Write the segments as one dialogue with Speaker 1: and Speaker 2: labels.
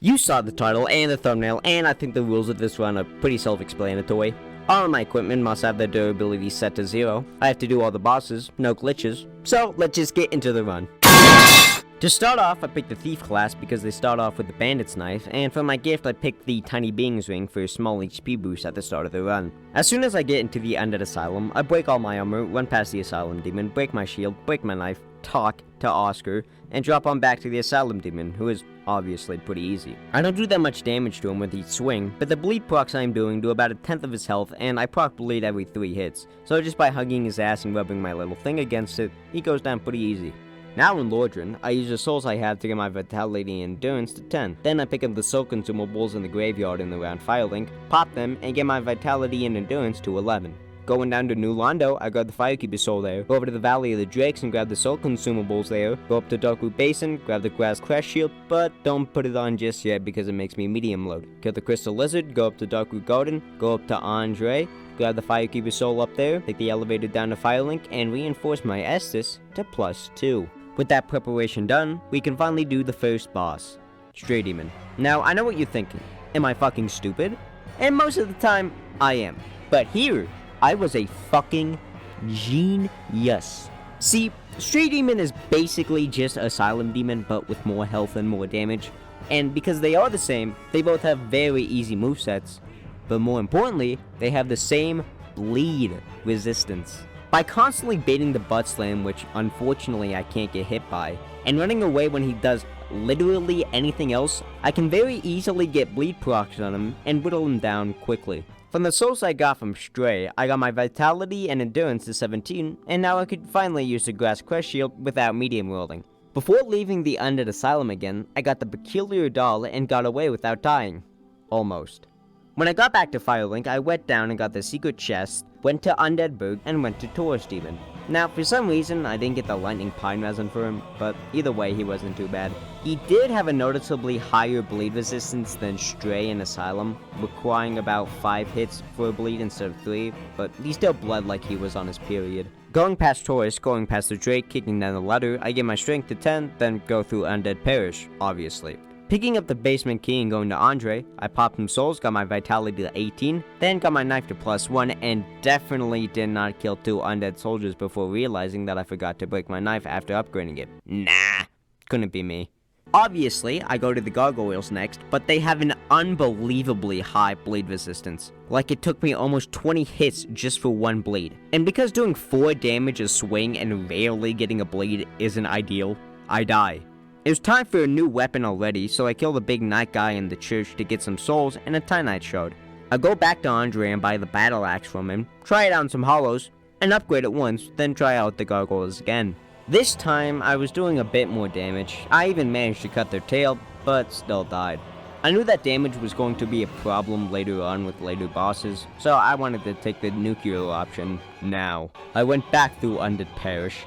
Speaker 1: You saw the title and the thumbnail, and I think the rules of this run are pretty self-explanatory. All of my equipment must have their durability set to 0. I have to do all the bosses, no glitches. So let's just get into the run. To start off, I picked the Thief class because they start off with the Bandit's Knife, and for my gift I picked the Tiny Beings Ring for a small HP boost at the start of the run. As soon as I get into the Undead Asylum, I break all my armor, run past the Asylum Demon, break my shield, break my knife, talk to Oscar, and drop on back to the Asylum Demon, who is obviously pretty easy. I don't do that much damage to him with each swing, but the bleed procs I'm doing do about 1/10 of his health, and I proc bleed every 3 hits, so just by hugging his ass and rubbing my little thing against it, he goes down pretty easy. Now in Lordran, I use the souls I have to get my vitality and endurance to 10. Then I pick up the soul consumables in the graveyard in the round Firelink, pop them, and get my vitality and endurance to 11. Going down to New Londo, I grab the Firekeeper soul there, go over to the Valley of the Drakes and grab the soul consumables there, go up to Darkroot Basin, grab the Grass Crash Shield, but don't put it on just yet because it makes me medium load. Kill the Crystal Lizard, go up to Darkroot Garden, go up to Andre, grab the Firekeeper soul up there, take the elevator down to Firelink, and reinforce my Estus to +2. With that preparation done, we can finally do the first boss, Stray Demon. Now, I know what you're thinking. Am I fucking stupid? And most of the time, I am. But here, I was a fucking genius. See, Stray Demon is basically just Asylum Demon, but with more health and more damage. And because they are the same, they both have very easy movesets. But more importantly, they have the same bleed resistance. By constantly baiting the butt slam, which unfortunately I can't get hit by, and running away when he does literally anything else, I can very easily get bleed procs on him and whittle him down quickly. From the souls I got from Stray, I got my vitality and endurance to 17, and now I could finally use the Grass Crest Shield without medium rolling. Before leaving the Undead Asylum again, I got the Peculiar Doll and got away without dying. Almost. When I got back to Firelink, I went down and got the secret chest, went to Undeadburg, and went to Taurus Demon. Now, for some reason, I didn't get the Lightning Pine Resin for him, but either way, he wasn't too bad. He did have a noticeably higher bleed resistance than Stray and Asylum, requiring about 5 hits for a bleed instead of 3, but he still bled like he was on his period. Going past Taurus, going past the Drake, kicking down the ladder, I get my strength to 10, then go through Undead Parish, obviously. Picking up the basement key and going to Andre, I popped some souls, got my vitality to 18, then got my knife to +1, and definitely did not kill 2 undead soldiers before realizing that I forgot to break my knife after upgrading it. Nah, couldn't be me. Obviously, I go to the gargoyles next, but they have an unbelievably high bleed resistance. Like it took me almost 20 hits just for 1 bleed. And because doing 4 damage a swing and rarely getting a bleed isn't ideal, I die. It was time for a new weapon already, so I kill the big knight guy in the church to get some souls and a Titanite shard. I go back to Andre and buy the battle axe from him, try it out on some hollows, and upgrade it once, then try out the gargoyles again. This time, I was doing a bit more damage. I even managed to cut their tail, but still died. I knew that damage was going to be a problem later on with later bosses, so I wanted to take the nuclear option now. I went back through Undead Parish,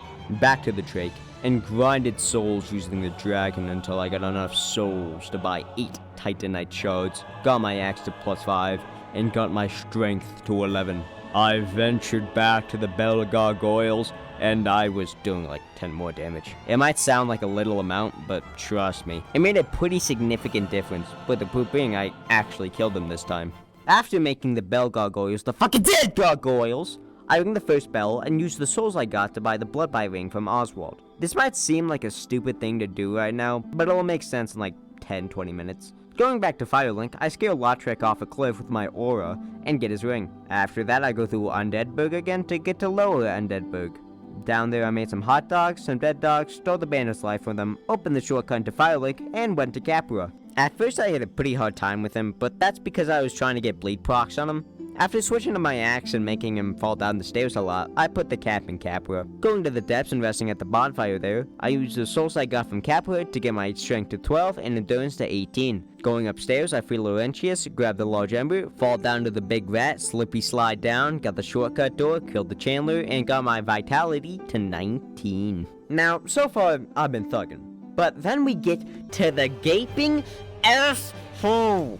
Speaker 1: back to the Drake, and grinded souls using the dragon until I got enough souls to buy 8 Titanite shards, got my axe to +5, and got my strength to 11. I ventured back to the Bell Gargoyles, and I was doing like 10 more damage. It might sound like a little amount, but trust me, it made a pretty significant difference, with the proof being I actually killed them this time. After making the Bell Gargoyles the fucking dead gargoyles, I ring the first bell and use the souls I got to buy the Bloodbite ring from Oswald. This might seem like a stupid thing to do right now, but it'll make sense in like 10-20 minutes. Going back to Firelink, I scare Lautrec off a cliff with my aura and get his ring. After that, I go through Undeadburg again to get to Lower Undeadburg. Down there, I made some hot dogs, some dead dogs, stole the bandit's life from them, opened the shortcut to Firelink, and went to Capra. At first, I had a pretty hard time with him, but that's because I was trying to get bleed procs on him. After switching to my axe and making him fall down the stairs a lot, I put the cap in Capra. Going to the depths and resting at the bonfire there, I used the souls I got from Capra to get my strength to 12 and endurance to 18. Going upstairs, I free Laurentius, grab the large ember, fall down to the big rat, slippy slide down, got the shortcut door, killed the Chandler, and got my vitality to 19. Now, so far, I've been thugging. But then we get to the gaping asshole.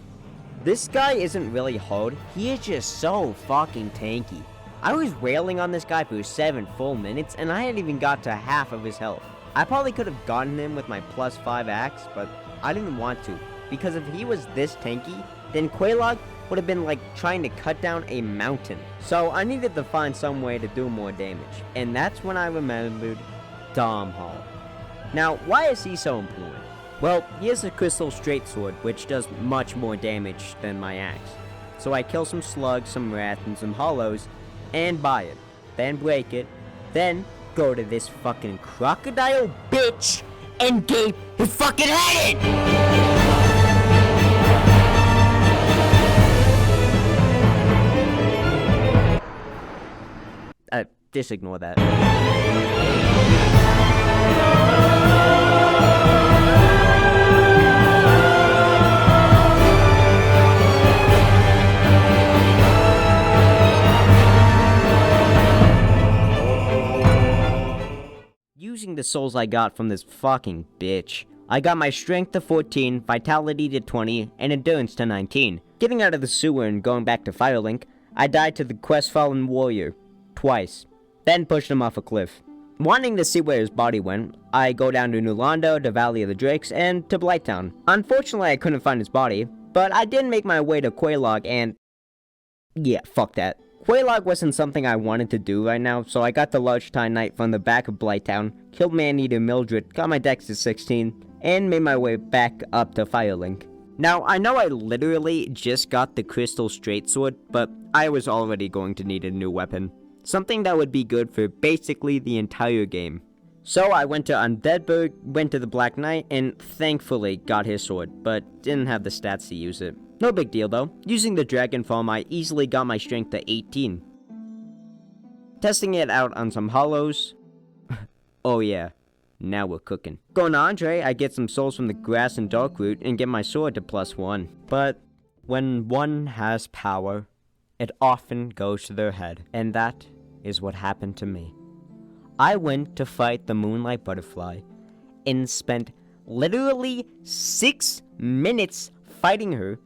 Speaker 1: This guy isn't really hard, he is just so fucking tanky. I was railing on this guy for 7 full minutes, and I hadn't even got to half of his health. I probably could have gotten him with my +5 axe, but I didn't want to. because if he was this tanky, then Quelaag would have been like trying to cut down a mountain. So I needed to find some way to do more damage, and that's when I remembered Dom Hall. Now, why is he so important? Well, he has a crystal straight sword, which does much more damage than my axe. So I kill some slugs, some rats, and some hollows, and buy it. Then break it. Then go to this fucking crocodile bitch and gape his fucking head in! Just ignore that. Using the souls I got from this fucking bitch, I got my strength to 14, vitality to 20, and endurance to 19. Getting out of the sewer and going back to Firelink, I died to the Questfallen Warrior. Twice. Then pushed him off a cliff. Wanting to see where his body went, I go down to New Londo, to Valley of the Drakes, and to Blighttown. Unfortunately, I couldn't find his body, but I did make my way to Quelaag and... yeah, fuck that. Quelaag wasn't something I wanted to do right now, so I got the Large Knight from the back of Blighttown, killed Maneater Mildred, got my dex to 16, and made my way back up to Firelink. Now, I know I literally just got the Crystal Straight Sword, but I was already going to need a new weapon. Something that would be good for basically the entire game. So I went to Undeadburg, went to the Black Knight, and thankfully got his sword, but didn't have the stats to use it. No big deal though. Using the Dragon Form, I easily got my strength to 18. Testing it out on some hollows. Oh yeah, now we're cooking. Going to Andre, I get some souls from the grass and Darkroot and get my sword to +1. But when one has power, it often goes to their head, and that is what happened to me. I went to fight the Moonlight Butterfly and spent literally 6 minutes fighting her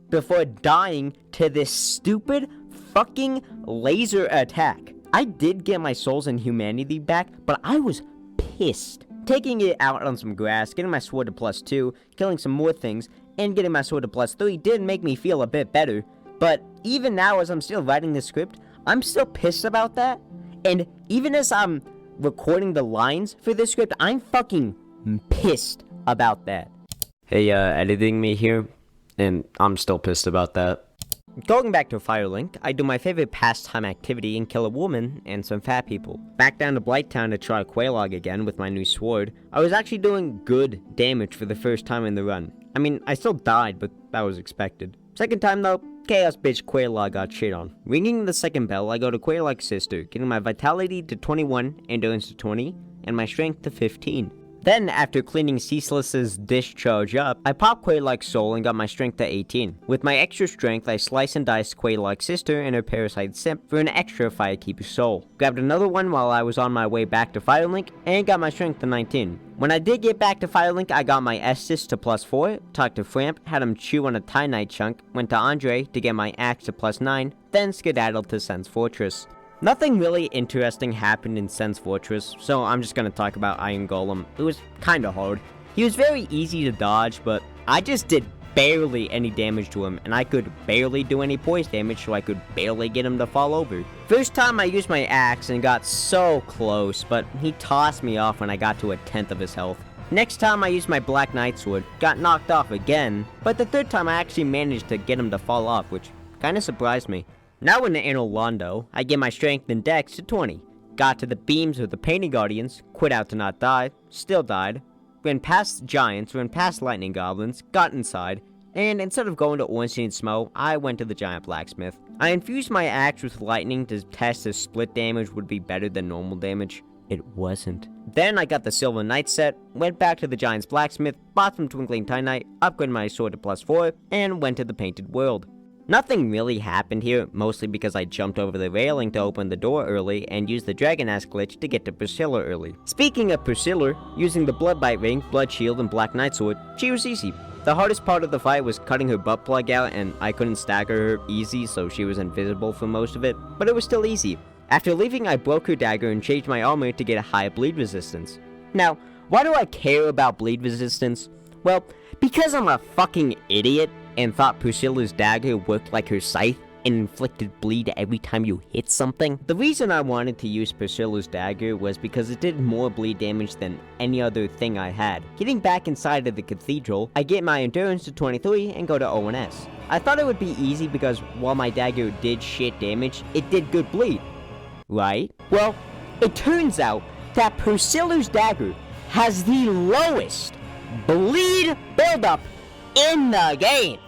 Speaker 1: before dying to this stupid fucking laser attack. I did get my souls and humanity back, but I was pissed. Taking it out on some grass, getting my sword to +2, killing some more things, and getting my sword to +3 did make me feel a bit better. But even now, as I'm still writing the script, I'm still pissed about that. And even as I'm recording the lines for this script, I'm fucking pissed about that. Hey, editing me here, and I'm still pissed about that. Going back to Firelink, I do my favorite pastime activity and kill a woman and some fat people. Back down to Blighttown to try Quelaag again with my new sword. I was actually doing good damage for the first time in the run. I mean, I still died, but that was expected. Second time though, Chaos bitch Quelaag got shit on. Ringing the second bell, I go to Quelaag's sister, getting my vitality to 21, endurance to 20, and my strength to 15. Then, after cleaning Ceaseless's discharge up, I pop Quelaag's soul and got my strength to 18. With my extra strength, I slice and dice Quelaag's sister and her parasite simp for an extra Firekeeper soul. Grabbed another one while I was on my way back to Firelink, and got my strength to 19. When I did get back to Firelink, I got my Estus to +4, talked to Framp, had him chew on a Titanite chunk, went to Andre to get my axe to +9, then skedaddled to Sen's Fortress. Nothing really interesting happened in Sen's Fortress, so I'm just gonna talk about Iron Golem. It was kinda hard. He was very easy to dodge, but I just did barely any damage to him, and I could barely do any poise damage, so I could barely get him to fall over. First time I used my axe and got so close, but he tossed me off when I got to 1/10 of his health. Next time I used my Black Knight sword, got knocked off again, but the third time I actually managed to get him to fall off, which kinda surprised me. Now in the Anno Londo, I get my strength and dex to 20. Got to the beams of the Painted Guardians, quit out to not die, still died, ran past giants, ran past lightning goblins, got inside, and instead of going to Ornstein Smough, I went to the giant blacksmith. I infused my axe with lightning to test if split damage would be better than normal damage. It wasn't. Then I got the Silver Knight set, went back to the giant's blacksmith, bought some Twinkling Titanite, upgraded my sword to +4, and went to the Painted World. Nothing really happened here, mostly because I jumped over the railing to open the door early and used the Dragon-Ass glitch to get to Priscilla early. Speaking of Priscilla, using the Bloodbite Ring, Blood Shield, and Black Knight Sword, she was easy. The hardest part of the fight was cutting her butt plug out, and I couldn't stagger her easy, so she was invisible for most of it, but it was still easy. After leaving, I broke her dagger and changed my armor to get a high bleed resistance. Now, why do I care about bleed resistance? Well, because I'm a fucking idiot and thought Priscilla's dagger worked like her scythe and inflicted bleed every time you hit something. The reason I wanted to use Priscilla's dagger was because it did more bleed damage than any other thing I had. Getting back inside of the cathedral, I get my endurance to 23 and go to ONS. I thought it would be easy because while my dagger did shit damage, it did good bleed. Right? Well, it turns out that Priscilla's dagger has the lowest bleed buildup in the game.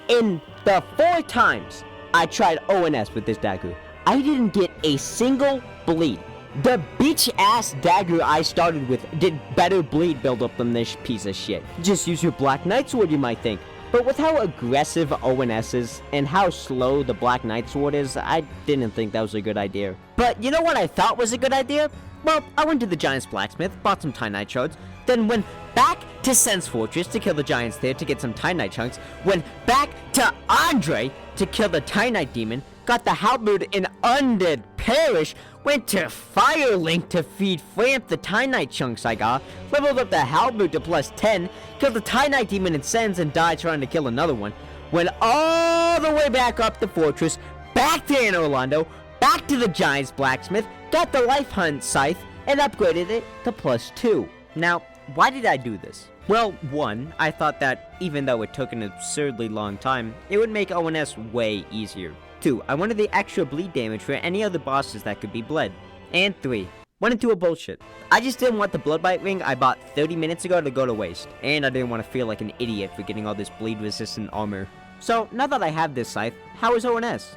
Speaker 1: In the 4 times I tried ONS with this dagger, I didn't get a single bleed. The bitch-ass dagger I started with did better bleed buildup than this piece of shit. Just use your Black Knight Sword, you might think. But with how aggressive ONS is, and how slow the Black Knight Sword is, I didn't think that was a good idea. But you know what I thought was a good idea? Well, I went to the Giant's Blacksmith, bought some Titanite shards, then went back to Sense Fortress to kill the Giants there to get some Titanite chunks, went back to Andre to kill the Titanite demon, got the Halberd in Undead Parish, went to Firelink to feed Framp the Titanite chunks I got, leveled up the Halberd to plus 10, killed the Titanite demon in Sens and died trying to kill another one, went all the way back up the fortress, back to Anne Orlando, back to the Giant's Blacksmith, got the Life Hunt Scythe, and upgraded it to plus 2. Now, why did I do this? Well, 1, I thought that even though it took an absurdly long time, it would make ONS way easier. 2, I wanted the extra bleed damage for any other bosses that could be bled. And 3, wanted to a bullshit. I just didn't want the Bloodbite ring I bought 30 minutes ago to go to waste. And I didn't want to feel like an idiot for getting all this bleed resistant armor. So, now that I have this scythe, how is ONS?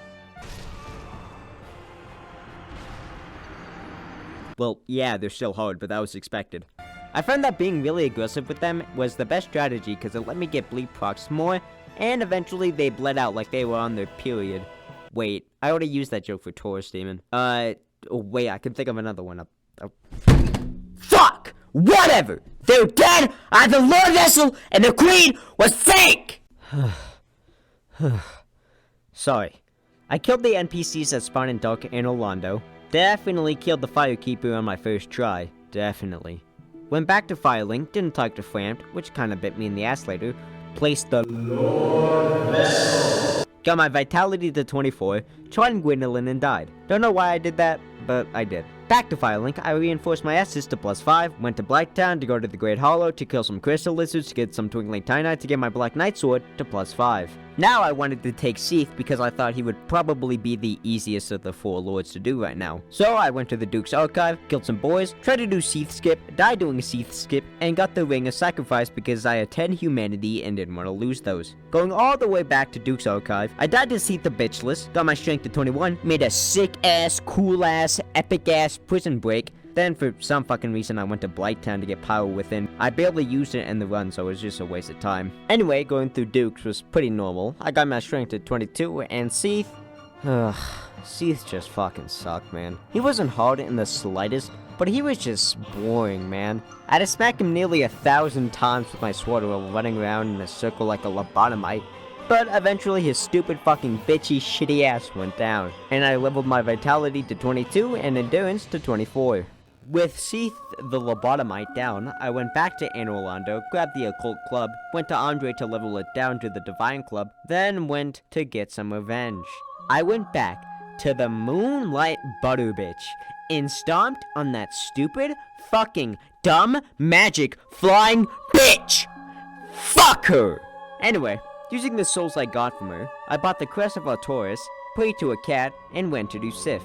Speaker 1: Well, yeah, they're still hard, but that was expected. I found that being really aggressive with them was the best strategy because it let me get bleed procs more, and eventually they bled out like they were on their period. Wait, I already used that joke for Taurus Demon. Wait, I can think of another one. Fuck! Whatever! They're dead! I have the Lord Vessel, and the Queen was fake! Sorry. I killed the NPCs that spawn in Dark and Orlando. Definitely killed the Firekeeper on my first try. Definitely. Went back to Firelink, didn't talk to Framp, which kinda bit me in the ass later. Placed the Lord Vessel. Got my vitality to 24, tried Gwendolyn and died. Don't know why I did that, but I did. Back to Firelink, I reinforced my S's to plus 5, went to Blacktown to go to the Great Hollow to kill some Crystal Lizards to get some Twinkling Titanite to get my Black Knight Sword to plus 5. Now I wanted to take Seath because I thought he would probably be the easiest of the 4 lords to do right now. So I went to the Duke's Archive, killed some boys, tried to do Seath skip, died doing a Seath skip, and got the Ring of Sacrifice because I had 10 humanity and didn't want to lose those. Going all the way back to Duke's Archive, I died to Seath the Bitchless, got my strength to 21, made a sick ass, cool ass, epic ass prison break. Then for some fucking reason I went to Blighttown to get Power Within. I barely used it in the run, so it was just a waste of time. Anyway, going through Dukes was pretty normal. I got my strength to 22, and Seath... Seath just fucking sucked, man. He wasn't hard in the slightest, but he was just boring, man. I had to smack him nearly 1,000 times with my sword while running around in a circle like a lobotomite. But eventually his stupid fucking bitchy shitty ass went down, and I leveled my vitality to 22 and endurance to 24. With Seath the lobotomite down, I went back to Anne Orlando, grabbed the Occult Club, went to Andre to level it down to the Divine Club, then went to get some revenge. I went back to the Moonlight Butterbitch and stomped on that stupid, fucking, dumb, magic, flying bitch! Fuck her! Anyway, using the souls I got from her, I bought the Crest of Artorias, prayed to a cat, and went to do Sif.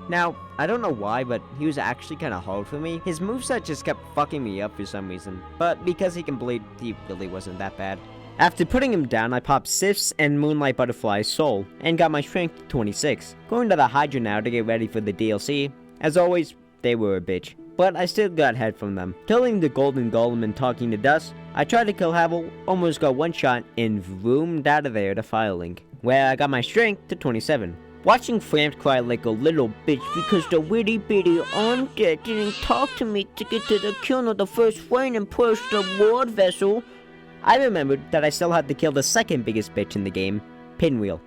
Speaker 1: Now, I don't know why, but he was actually kinda hard for me. His moveset just kept fucking me up for some reason, but because he can bleed, he really wasn't that bad. After putting him down, I popped Sif's and Moonlight Butterfly's soul, and got my strength to 26. Going to the Hydra now to get ready for the DLC. As always, they were a bitch, but I still got head from them. Killing the Golden Golem and talking to Dust, I tried to kill Havel, almost got one shot, and vroomed out of there to Firelink, where I got my strength to 27. Watching Framp cry like a little bitch because the witty bitty undead didn't talk to me to get to the kill of the first flame and push the Lord Vessel, I remembered that I still had to kill the second biggest bitch in the game, Pinwheel.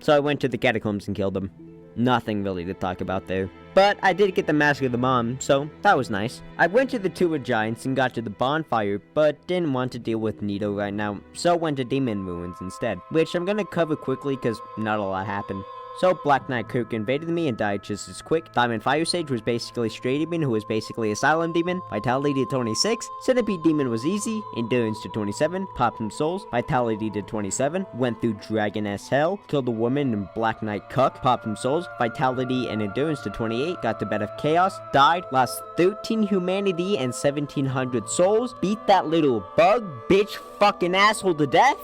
Speaker 1: So I went to the catacombs and killed him. Nothing really to talk about there. But I did get the Mask of the Mom, so that was nice. I went to the Tomb of Giants and got to the bonfire, but didn't want to deal with Nito right now, so went to Demon Ruins instead, which I'm gonna cover quickly because not a lot happened. So Black Knight Kirk invaded me and died just as quick. Diamond Fire Sage was basically Stray Demon, who was basically Asylum Demon. Vitality to 26. Centipede Demon was easy. Endurance to 27. Popped some souls. Vitality to 27. Went through Dragon S Hell. Killed a woman in Black Knight Cuck. Popped some souls. Vitality and Endurance to 28. Got to Bed of Chaos. Died. Lost 13 humanity and 1700 souls. Beat that little bug bitch fucking asshole to death.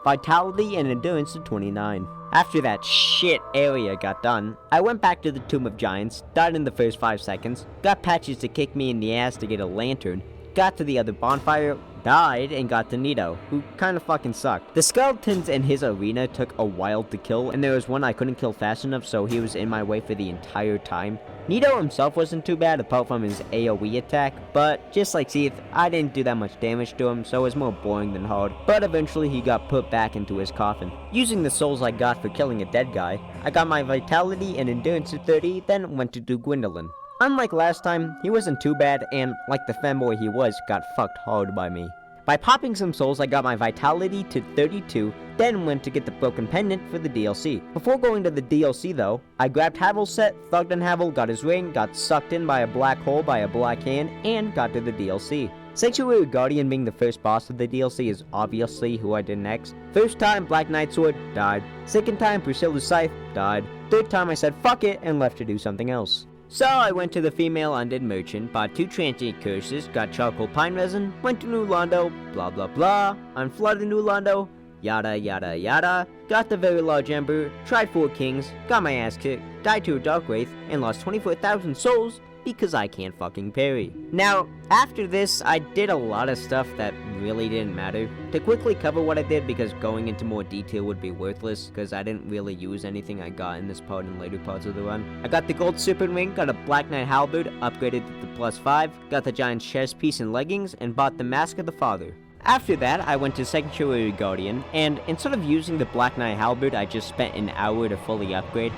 Speaker 1: Vitality and Endurance to 29. After that shit area got done, I went back to the Tomb of Giants, died in the first 5 seconds, got Patches to kick me in the ass to get a lantern, got to the other bonfire, died, and got to Nito, who kinda fucking sucked. The skeletons in his arena took a while to kill, and there was one I couldn't kill fast enough, so he was in my way for the entire time. Nito himself wasn't too bad, apart from his AoE attack, but just like Seath, I didn't do that much damage to him, so it was more boring than hard. But eventually he got put back into his coffin. Using the souls I got for killing a dead guy, I got my Vitality and Endurance to 30, then went to do Gwendolyn. Unlike last time, he wasn't too bad, and like the fanboy he was, got fucked hard by me. By popping some souls, I got my Vitality to 32, then went to get the Broken Pendant for the DLC. Before going to the DLC though, I grabbed Havel's set, thugged on Havel, got his ring, got sucked in by a black hole by a black hand, and got to the DLC. Sanctuary Guardian being the first boss of the DLC is obviously who I did next. First time, Black Knight Sword, died. Second time, Priscilla's Scythe, died. Third time I said fuck it and left to do something else. So I went to the female undead merchant, bought 2 transient curses, got charcoal pine resin, went to New Londo, blah blah blah, unflooded New Londo, yada yada yada, got the very large ember, tried 4 kings, got my ass kicked, died to a dark wraith, and lost 24,000 souls because I can't fucking parry. Now, after this, I did a lot of stuff that really didn't matter. To quickly cover what I did, because going into more detail would be worthless, because I didn't really use anything I got in this part and later parts of the run. I got the gold serpent ring, got a Black Knight halberd, upgraded to the +5, got the giant chest piece and leggings, and bought the Mask of the Father. After that, I went to Sanctuary Guardian, and instead of using the Black Knight halberd I just spent an hour to fully upgrade,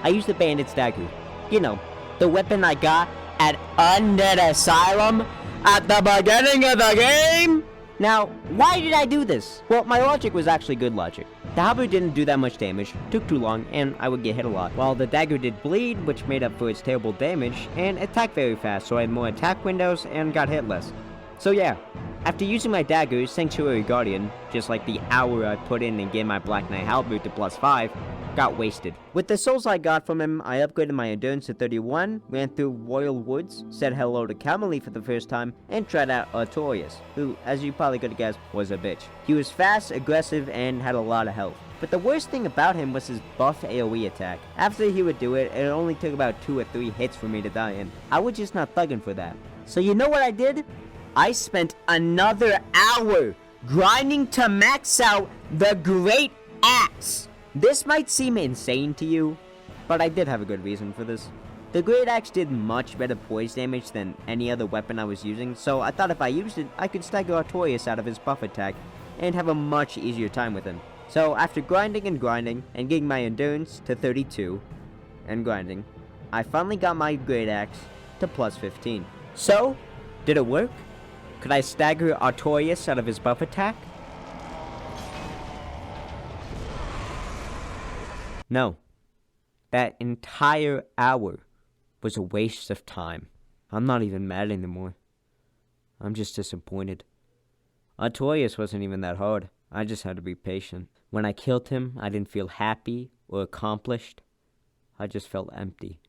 Speaker 1: I used the Bandit's dagger. You know, the weapon I got at Undead Asylum at the beginning of the game? Now, why did I do this? Well, my logic was actually good logic. The halberd didn't do that much damage, took too long, and I would get hit a lot, while the dagger did bleed, which made up for its terrible damage, and attacked very fast, so I had more attack windows and got hit less. So yeah, after using my dagger, Sanctuary Guardian, just like the hour I put in and getting my Black Knight halberd to +5, got wasted. With the souls I got from him, I upgraded my endurance to 31, ran through Royal Woods, said hello to Camille for the first time, and tried out Artorias, who, as you probably could have guessed, was a bitch. He was fast, aggressive, and had a lot of health. But the worst thing about him was his buff AoE attack. After he would do it, it only took about 2 or 3 hits for me to die, and I was just not thugging for that. So you know what I did? I spent another hour grinding to max out the Great Axe. This might seem insane to you, but I did have a good reason for this. The Great Axe did much better poise damage than any other weapon I was using, so I thought if I used it, I could stagger Artorias out of his buff attack and have a much easier time with him. So after grinding and getting my endurance to 32, and grinding, I finally got my Great Axe to +15. So, did it work? Could I stagger Artorias out of his buff attack? No. That entire hour was a waste of time. I'm not even mad anymore. I'm just disappointed. Artorias wasn't even that hard. I just had to be patient. When I killed him, I didn't feel happy or accomplished. I just felt empty.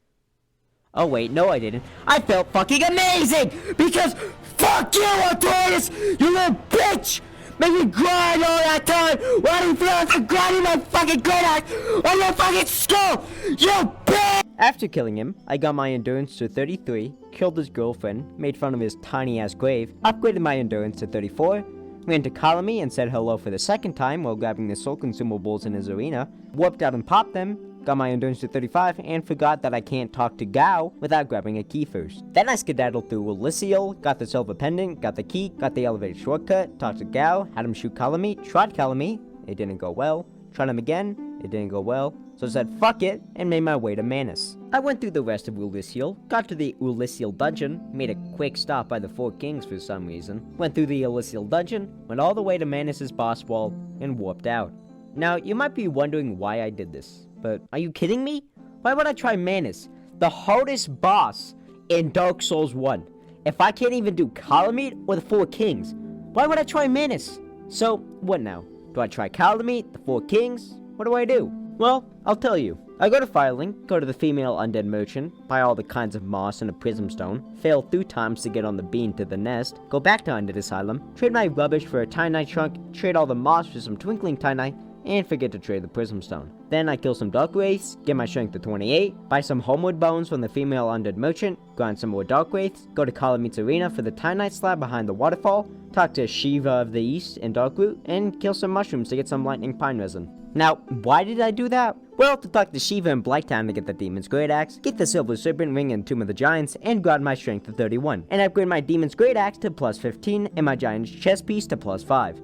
Speaker 1: Oh wait, no I didn't. I felt fucking amazing! Because fuck you, Artorias! You little bitch! Make me grind all that time! Why do you feel like I'm grinding my fucking Great Axe on your fucking skull? You bitch! After killing him, I got my endurance to 33, killed his girlfriend, made fun of his tiny ass grave, upgraded my endurance to 34, ran to Kalami and said hello for the second time while grabbing the soul consumables in his arena, warped out and popped them, got my endurance to 35, and forgot that I can't talk to Gao without grabbing a key first. Then I skedaddled through Elysial, got the silver pendant, got the key, got the elevated shortcut, talked to Gao, had him shoot Kalami, tried Kalami, it didn't go well, tried him again, It didn't go well, so I said fuck it and made my way to Manus. I went through the rest of Ulysseal, got to the Ulysseal dungeon, made a quick stop by the Four Kings for some reason, went through the Ulysseal dungeon, went all the way to Manus' boss wall, and warped out. Now, you might be wondering why I did this, but are you kidding me? Why would I try Manus, the hardest boss in Dark Souls 1? If I can't even do Kalameet or the Four Kings, why would I try Manus? So, what now? Do I try Kalameet, the Four Kings? What do I do? Well, I'll tell you. I go to Firelink, go to the female undead merchant, buy all the kinds of moss and a prism stone, fail 2 times to get on the bean to the nest, go back to Undead Asylum, trade my rubbish for a Titanite trunk, trade all the moss for some twinkling Titanite, and forget to trade the prism stone. Then I kill some dark wraiths, get my strength to 28, buy some homeward bones from the female undead merchant, grind some more dark wraiths, go to Kalameet's arena for the Titanite slab behind the waterfall, talk to Shiva of the East in Darkroot, and kill some mushrooms to get some lightning pine resin. Now, why did I do that? Well, to talk to Shiva in Blighttown to get the Demon's Great Axe, get the Silver Serpent Ring in Tomb of the Giants, and grind my strength to 31, and upgrade my Demon's Great Axe to plus 15, and my Giant's chest piece to plus 5.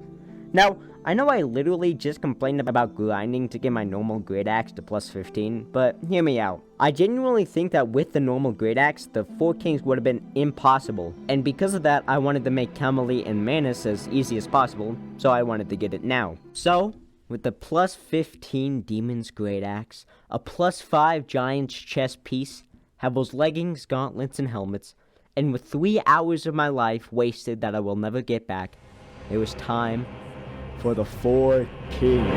Speaker 1: Now, I know I literally just complained about grinding to get my normal Great Axe to plus 15, but hear me out. I genuinely think that with the normal Great Axe, the Four Kings would have been impossible, and because of that, I wanted to make Kalameet and Manus as easy as possible, so I wanted to get it now. So, with the plus 15 Demon's Great Axe, a plus 5 Giant's chest piece, have those leggings, gauntlets, and helmets, and with 3 hours of my life wasted that I will never get back, it was time for the Four Kings.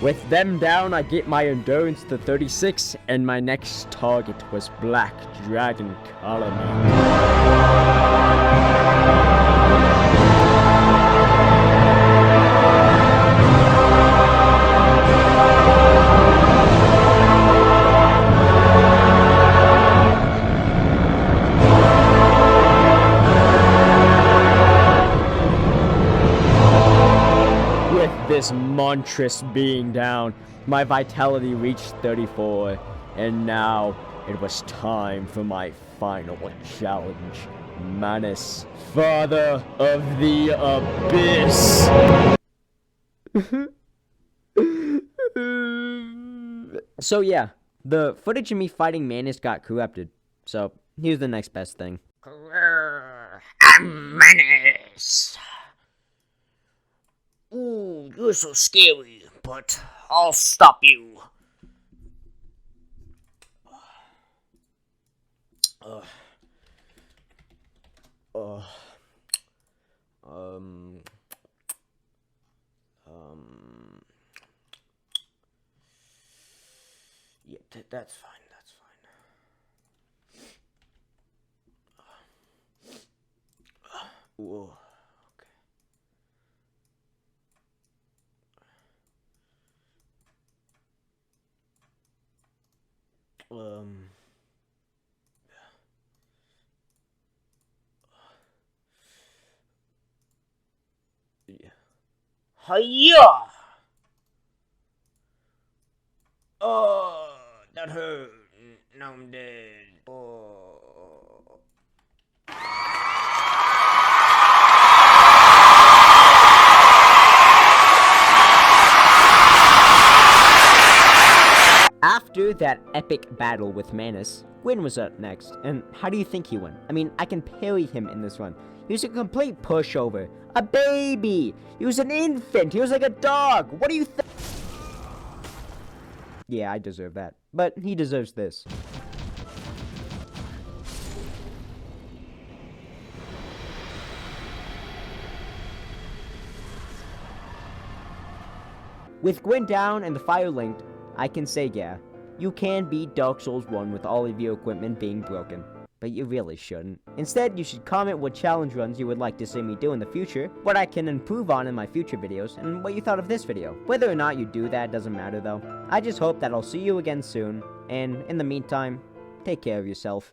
Speaker 1: With them down, I get my endurance to 36, and my next target was Black Dragon Kalameet. This monstrous being down, my vitality reached 34, and now it was time for my final challenge. Manus, Father of the Abyss! So yeah, the footage of me fighting Manus got corrupted, so here's the next best thing.
Speaker 2: I'm Manus! Ooh, you're so scary, but I'll stop you.
Speaker 1: Yeah, that's fine, Whoa. Yeah.
Speaker 2: Hiya! Oh, that hurt. Now I'm dead. Oh.
Speaker 1: After that epic battle with Manus, Gwyn was up next, and how do you think he went? I mean, I can parry him in this one. He was a complete pushover. A baby! He was an infant! He was like a dog! What do you think? Yeah, I deserve that. But he deserves this. With Gwyn down and the fire linked, I can say yeah, you can beat Dark Souls 1 with all of your equipment being broken. But you really shouldn't. Instead, you should comment what challenge runs you would like to see me do in the future, what I can improve on in my future videos, and what you thought of this video. Whether or not you do that doesn't matter though. I just hope that I'll see you again soon, and in the meantime, take care of yourself.